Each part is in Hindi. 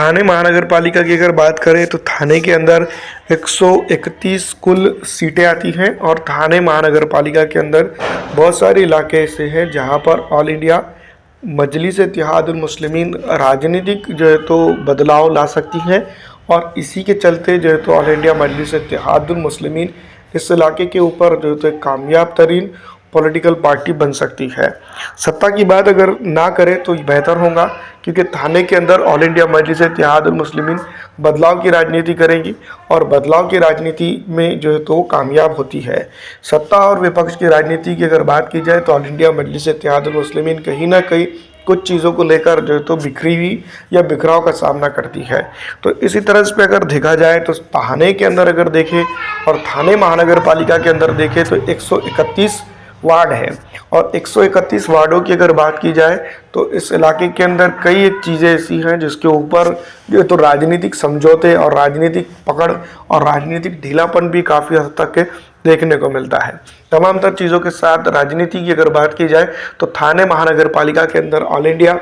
थाने महानगर पालिका की अगर बात करें तो थाने के अंदर 131 कुल सीटें आती हैं और थाने महानगर पालिका के अंदर बहुत सारे इलाके ऐसे हैं जहां पर ऑल इंडिया मजलिस इत्तेहादुल मुस्लिमीन राजनीतिक जो है तो बदलाव ला सकती है और इसी के चलते जो है तो ऑल इंडिया मजलिस इत्तेहादुल मुस्लिमीन इस इलाके के ऊपर जो है तो एक कामयाब तरीन पॉलिटिकल पार्टी बन सकती है। सत्ता की बात अगर ना करें तो बेहतर होगा, क्योंकि थाने के अंदर ऑल इंडिया मजलिस इत्तेहादुल मुस्लिमीन बदलाव की राजनीति करेगी और बदलाव की राजनीति में जो है तो कामयाब होती है। सत्ता और विपक्ष की राजनीति की अगर बात की जाए तो ऑल इंडिया मजलिस इत्तेहादुल मुस्लिमीन कहीं ना कहीं कुछ चीज़ों को लेकर जो है तो बिखरी हुई या बिखराव का सामना करती है। तो इसी तरह से अगर देखा जाए तो थाने के अंदर अगर देखें और थाने महानगर पालिका के अंदर देखें तो 131 वार्ड है और 131 वार्डों की अगर बात की जाए तो इस इलाके के अंदर कई एक चीज़ें ऐसी हैं जिसके ऊपर जो तो राजनीतिक समझौते और राजनीतिक पकड़ और राजनीतिक ढीलापन भी काफ़ी हद तक देखने को मिलता है। तमाम तर चीज़ों के साथ राजनीति की अगर बात की जाए तो थाने महानगर पालिका के अंदर ऑल इंडिया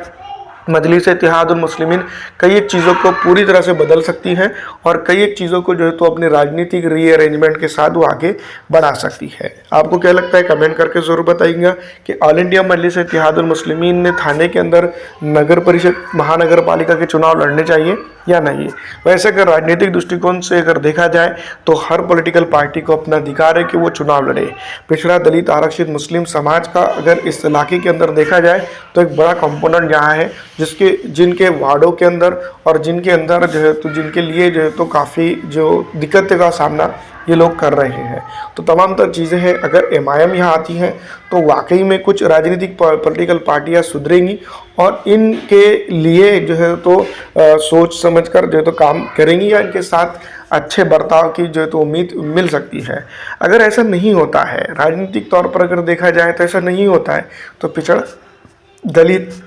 मजलिस इत्तेहादुल मुस्लिमीन कई एक चीज़ों को पूरी तरह से बदल सकती है और कई एक चीज़ों को जो है तो अपने राजनीतिक रीअरेंजमेंट के साथ वो आगे बढ़ा सकती है। आपको क्या लगता है, कमेंट करके ज़रूर बताइएगा कि ऑल इंडिया मजलिस इत्तेहादुल मुस्लिमीन ने थाने के अंदर नगर परिषद महानगर पालिका के चुनाव लड़ने चाहिए या नहीं। वैसे अगर राजनीतिक दृष्टिकोण से अगर देखा जाए तो हर पॉलिटिकल पार्टी को अपना अधिकार है कि वो चुनाव लड़े। पिछड़ा दलित आरक्षित मुस्लिम समाज का अगर इस इलाके के अंदर देखा जाए तो एक बड़ा कंपोनेंट यहाँ है जिनके वार्डों के अंदर और जिनके अंदर जो है तो जिनके लिए जो है तो काफ़ी जो दिक्कत का सामना ये लोग कर रहे हैं। तो तमाम तर चीज़ें हैं, अगर एमआईएम यहाँ आती हैं तो वाकई में कुछ राजनीतिक पॉलिटिकल पार्टियाँ सुधरेंगी और इनके लिए जो है तो सोच समझकर जो है तो काम करेंगी या इनके साथ अच्छे बर्ताव की जो है तो उम्मीद मिल सकती है। अगर ऐसा नहीं होता है, राजनीतिक तौर पर अगर देखा जाए तो ऐसा नहीं होता है, तो पिछड़ा दलित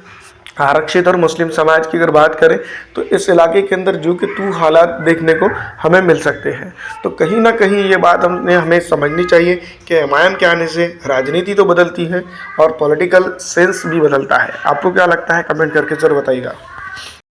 आरक्षित और मुस्लिम समाज की अगर बात करें तो इस इलाके के अंदर जो कि तू हालात देखने को हमें मिल सकते हैं। तो कहीं ना कहीं ये बात हमें समझनी चाहिए कि एमआईएम के आने से राजनीति तो बदलती है और पॉलिटिकल सेंस भी बदलता है। आपको क्या लगता है, कमेंट करके जरूर बताइएगा।